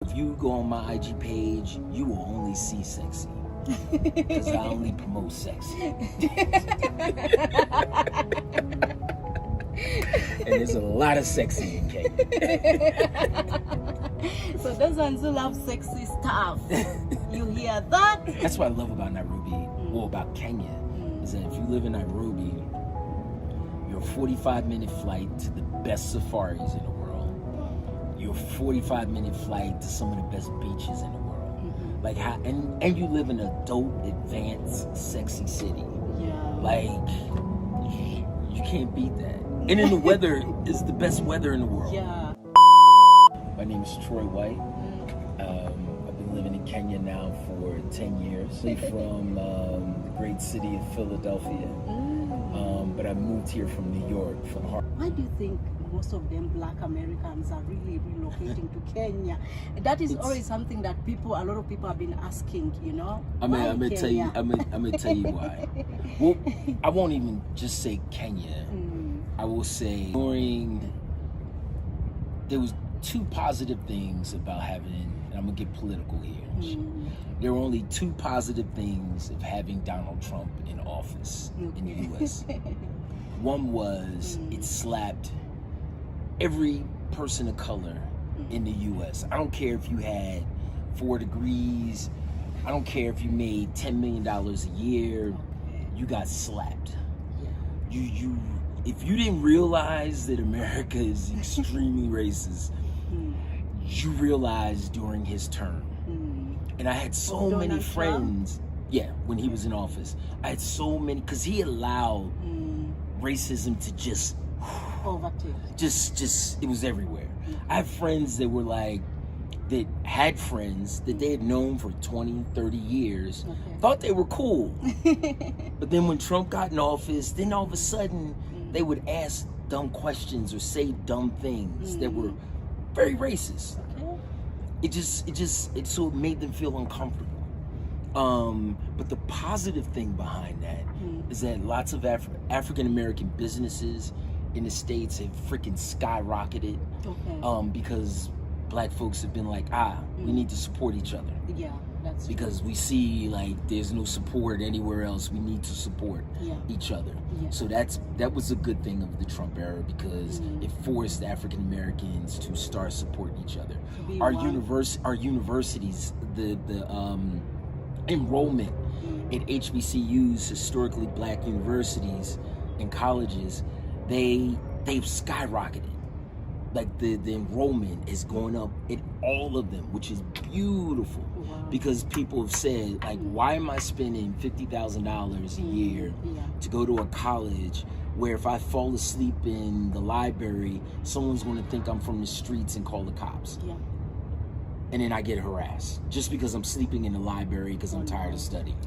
If you go on my IG page, you will only see sexy. Because I only promote sexy. And there's a lot of sexy in Kenya. So those ones who love sexy stuff, you hear that? That's what I love about Nairobi, or about Kenya, is that if you live in Nairobi, you're a 45-minute flight to the best safaris in the world. You're a 45-minute flight to some of the best beaches in the world. Like how, and you live in a dope, advanced, sexy city. Yeah. Like you can't beat that. And then the weather is the best weather in the world. Yeah. My name is Troy White. I've been living in Kenya now for 10 years. From the great city of Philadelphia. But I moved here from New York, from Harriet. Why do you think most of them Black Americans are really relocating to Kenya? That is always something that a lot of people have been asking, you know? I'm gonna tell you why. Well, I won't even just say Kenya. I will say there was two positive things about having, and I'm gonna get political here. There were only two positive things of having Donald Trump in office in the U.S. One was it slapped every person of color in the U.S. I don't care if you had 4 degrees. I don't care if you made $10 million a year. You got slapped. If you didn't realize that America is extremely racist, you realized during his term. And I had so many friends, when he was in office. I had so many, because he allowed racism to just overtake. Just, it was everywhere. I have friends that were like, that had friends that they had known for 20, 30 years, thought they were cool. But then when Trump got in office, then all of a sudden, they would ask dumb questions or say dumb things that were very racist. So it made them feel uncomfortable. But the positive thing behind that is that lots of African American businesses in the States have freaking skyrocketed because Black folks have been like, we need to support each other. Yeah, that's because we see like there's no support anywhere else. We need to support each other. So that was a good thing of the Trump era, because it forced African Americans to start supporting each other. Our universities, the enrollment at HBCUs, historically Black universities and colleges, they've skyrocketed. Like the enrollment is going up in all of them, which is beautiful. Because people have said, like, why am I spending $50,000 a year to go to a college where if I fall asleep in the library, someone's going to think I'm from the streets and call the cops? And then I get harassed just because I'm sleeping in the library because I'm tired of studying.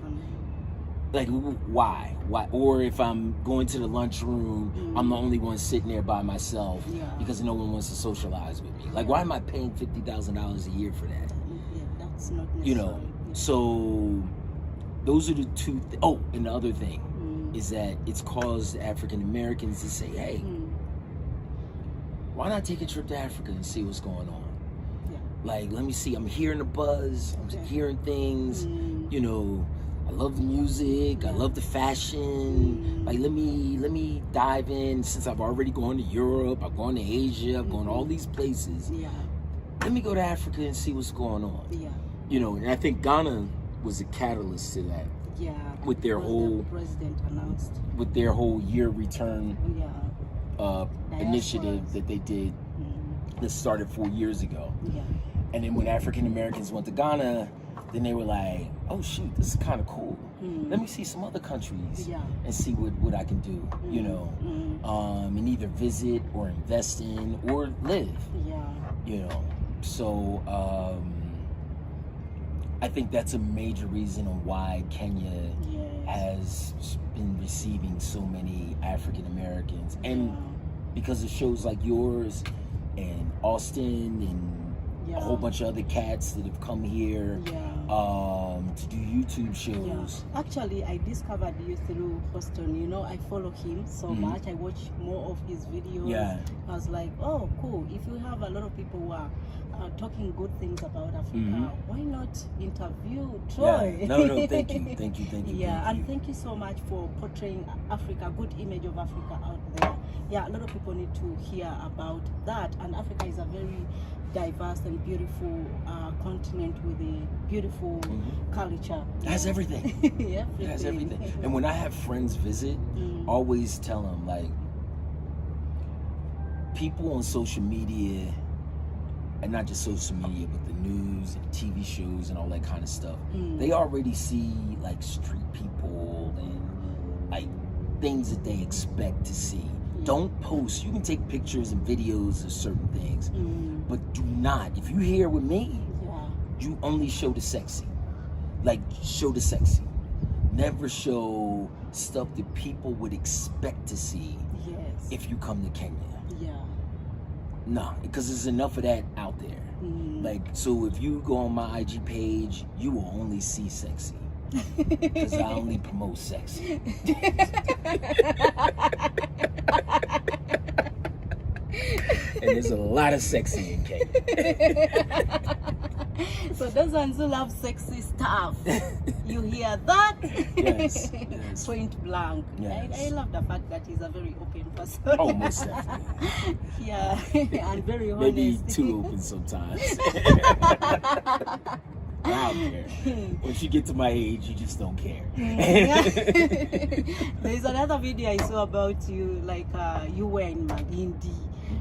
Like, why? Or if I'm going to the lunchroom, I'm the only one sitting there by myself because no one wants to socialize with me. Like, why am I paying $50,000 a year for that? That's not necessary. You know, so those are the two. And the other thing is that it's caused African Americans to say, hey, why not take a trip to Africa and see what's going on? Like, let me see. I'm hearing the buzz. I'm hearing things. You know, I love the music. I love the fashion. Like, let me dive in. Since I've already gone to Europe, I've gone to Asia, I've gone to all these places. Let me go to Africa and see what's going on. You know, and I think Ghana was a catalyst to that. With their whole president announced. With their whole year return initiative that they did that started 4 years ago. And then when African Americans went to Ghana, then they were like, oh shoot, this is kind of cool. Let me see some other countries and see what I can do, you know, and either visit or invest in or live, you know. So I think that's a major reason on why Kenya has been receiving so many African Americans, and because of shows like yours and Austin and a whole bunch of other cats that have come here to do YouTube shows. Actually, I discovered you through Houston. You know, I follow him so much. I watch more of his videos. I was like, oh, cool. If you have a lot of people who are talking good things about Africa, why not interview Yeah. Troy? No, thank you. Yeah, and thank you so much for portraying Africa, good image of Africa out there. Yeah, a lot of people need to hear about that. And Africa is a very diverse and beautiful continent with a beautiful culture. It has everything. Everything. It has everything. And when I have friends visit, always tell them, like, people on social media, and not just social media, but the news and TV shows and all that kind of stuff, they already see like street people and like things that they expect to see. Don't post. You can take pictures and videos of certain things, but do not. If you're here with me, you only show the sexy. Like, show the sexy. Never show stuff that people would expect to see if you come to Kenya. No, because there's enough of that out there. Like, so if you go on my IG page, you will only see sexy. Because I only promote sexy. And there's a lot of sexy in Kenya. So those ones who love sexy stuff, you hear that? Yes. Point blank. Yes. I love the fact that he's a very open person. Oh, most definitely. Yeah, and very honest. Maybe too open sometimes. I don't care. Once you get to my age, you just don't care. There's another video I saw about you, like you were in Malindi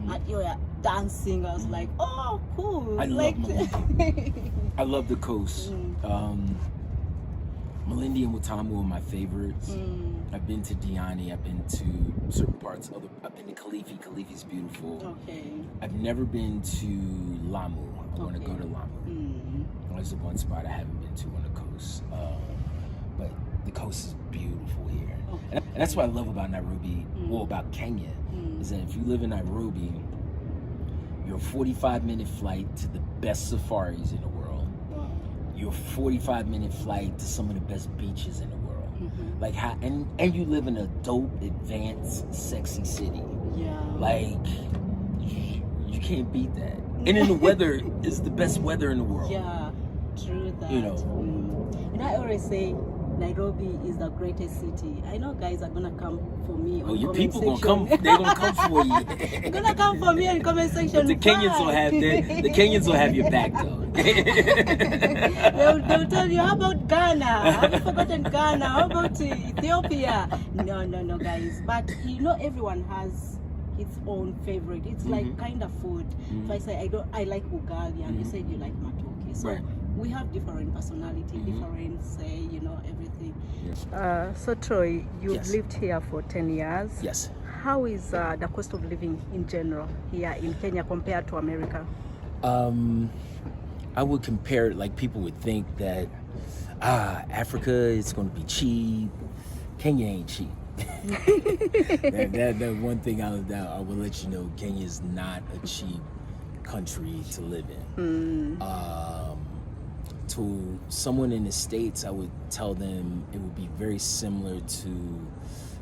and you were dancing. I was like, oh, cool. I like, love Malindi. I love the coast. Malindi and Watamu are my favorites. I've been to Diani. I've been to certain parts. I've been to Kalifi. Kalifi's beautiful. Okay. I've never been to Lamu. I want to go to Lamu. There's one spot I haven't been to on the coast. But the coast is beautiful here. And that's what I love about Nairobi, or about Kenya, is that if you live in Nairobi, you're a 45-minute flight to the best safaris in the world. You're a 45-minute flight to some of the best beaches in the world. Like how, and you live in a dope, advanced, sexy city. Yeah. Like, you can't beat that. And then the weather is the best weather in the world. Yeah, true that. You know. And I always say Nairobi is the greatest city. I know guys are gonna come for me. Oh, your people gonna come. They're gonna come for you. They're gonna come for me in comment section. But the Kenyans will have the Kenyans will have your back though. they'll tell you, how about Ghana? Have you forgotten Ghana? How about Ethiopia? No, guys. But you know, everyone has its own favorite. It's like kind of food. If I say I like ugali, and you said you like matoke, so we have different personality, different say, you know, everything. So Troy, you've lived here for 10 years. Yes. How is the cost of living in general here in Kenya compared to America? I would compare it, like people would think that Africa is going to be cheap. Kenya ain't cheap. that one thing I will let you know, Kenya is not a cheap country to live in. To someone in the States, I would tell them it would be very similar to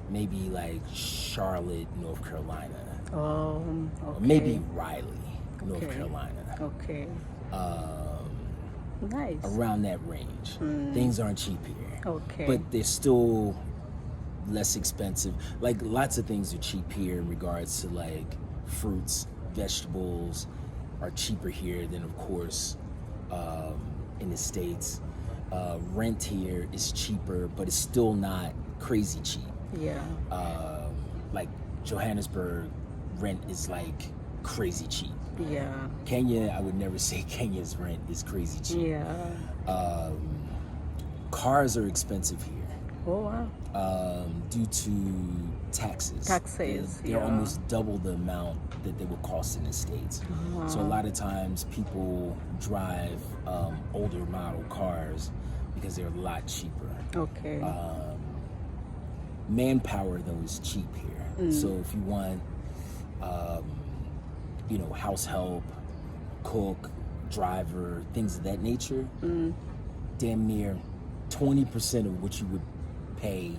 maybe like Charlotte, North Carolina. Oh, okay. Or maybe Raleigh, North Carolina. Okay. Nice. Around that range. Things aren't cheap here. Okay. But they're still less expensive. Like lots of things are cheap here in regards to like fruits, vegetables are cheaper here than of course in the States. Rent here is cheaper, but it's still not crazy cheap. Yeah. Like Johannesburg rent is like crazy cheap. Yeah. Kenya, I would never say Kenya's rent is crazy cheap. Yeah. Cars are expensive here. Oh wow. Due to taxes. They're almost double the amount that they would cost in the States. So a lot of times people drive older model cars because they're a lot cheaper. Okay. Manpower though is cheap here. So if you want house help, cook, driver, things of that nature, damn near 20% of what you would pay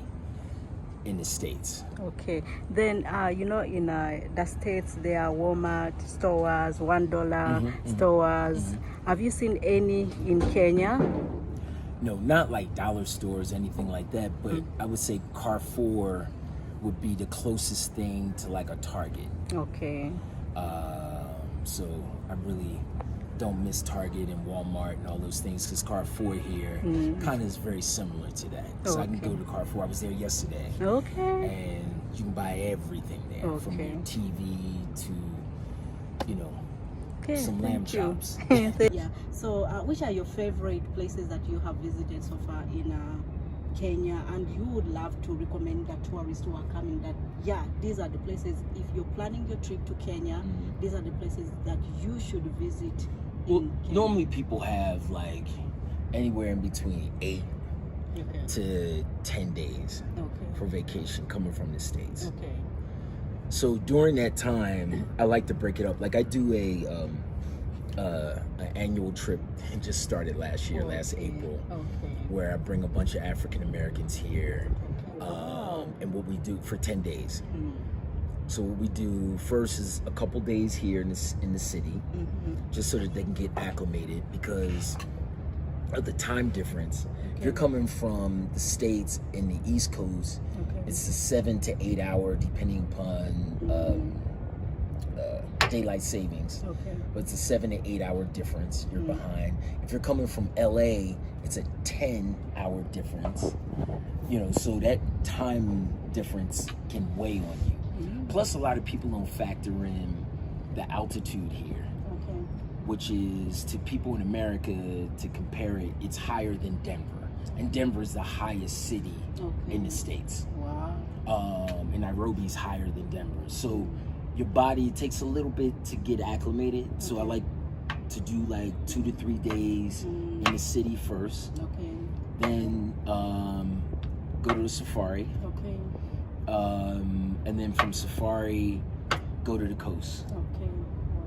in the States. Okay, then you know, in the States there are Walmart stores, $1 stores. Have you seen any in Kenya? No, not like dollar stores, anything like that, but I would say Carrefour would be the closest thing to like a Target. Okay. So I really don't miss Target and Walmart and all those things, because Carrefour here kind of is very similar to that. So I can go to Carrefour. I was there yesterday. Okay. And you can buy everything there, from your TV to, you know, some lamb chops. Yeah. So which are your favorite places that you have visited so far in Kenya, and you would love to recommend that tourists who are coming that, yeah, these are the places, if you're planning your trip to Kenya, these are the places that you should visit in Kenya? Normally people have like anywhere in between 8 to 10 days for vacation coming from the States. Okay. So during that time, I like to break it up. Like I do an annual trip, and just started last year, last April, where I bring a bunch of African Americans here, and what we do for 10 days. So what we do first is a couple days here in the city, just so that they can get acclimated because of the time difference. If you're coming from the States in the East Coast, it's a 7 to 8 hour, depending upon daylight savings. But it's a 7 to 8 hour difference. You're behind. If you're coming from LA, it's a 10-hour difference. You know, so that time difference can weigh on you. Plus, a lot of people don't factor in the altitude here, which is, to people in America, to compare it, it's higher than Denver. And Denver is the highest city in the States. Wow. And Nairobi is higher than Denver. So your body takes a little bit to get acclimated. So I like to do like 2 to 3 days in the city first. Then go to the safari. And then from safari, go to the coast.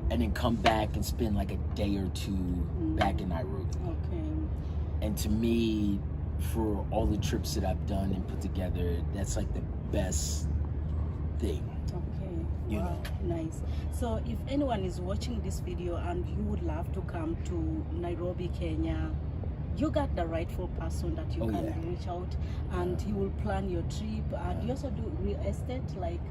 And then come back and spend like a day or two back in Nairobi. And to me, for all the trips that I've done and put together, that's like the best thing. You know. Nice. So if anyone is watching this video and you would love to come to Nairobi, Kenya, you got the rightful person that you can reach out, and he will plan your trip. And you also do real estate, like?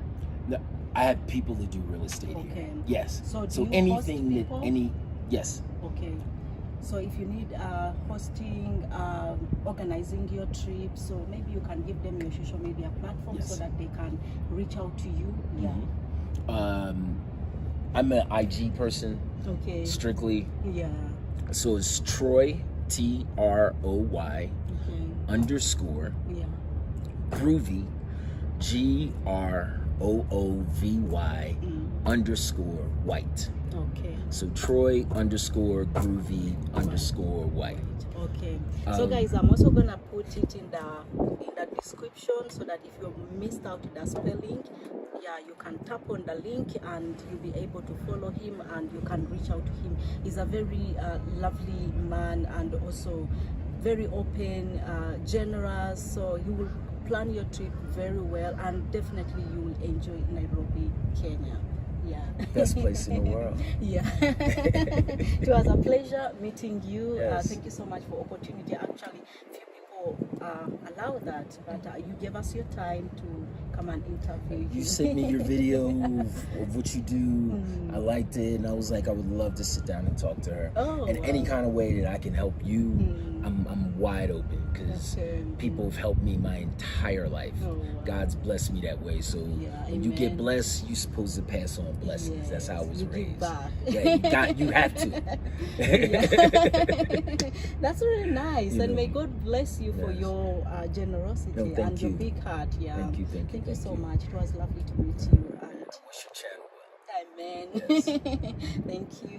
No, I have people that do real estate here. Yes. So do you anything host people? That yes. Okay. So if you need hosting, organizing your trip, so maybe you can give them your social media platform so that they can reach out to you. I'm an IG person. Strictly. So it's Troy, TROY _ Groovy, GROOVY _ White. So Troy _ Groovy _ White. So guys, I'm also gonna put it in the description, so that if you missed out the spelling, you can tap on the link and you'll be able to follow him, and you can reach out to him. He's a very lovely man, and also very open, generous. So he will plan your trip very well, and definitely you will enjoy Nairobi, Kenya. Best place in the world. It was a pleasure meeting you. Thank you so much for opportunity. Actually, few people allow that, but you gave us your time to come and interview you. You sent me your video of what you do. I liked it, and I was like, I would love to sit down and talk to her. In any kind of way that I can help you, I'm wide open, because people have helped me my entire life. God's blessed me that way. So when you get blessed, you're supposed to pass on blessings. That's how I was raised. You have to. That's really nice, and may God bless you for your generosity and your big heart. Thank you so much. It was lovely to meet you. And I wish your channel well. Amen. Thank you.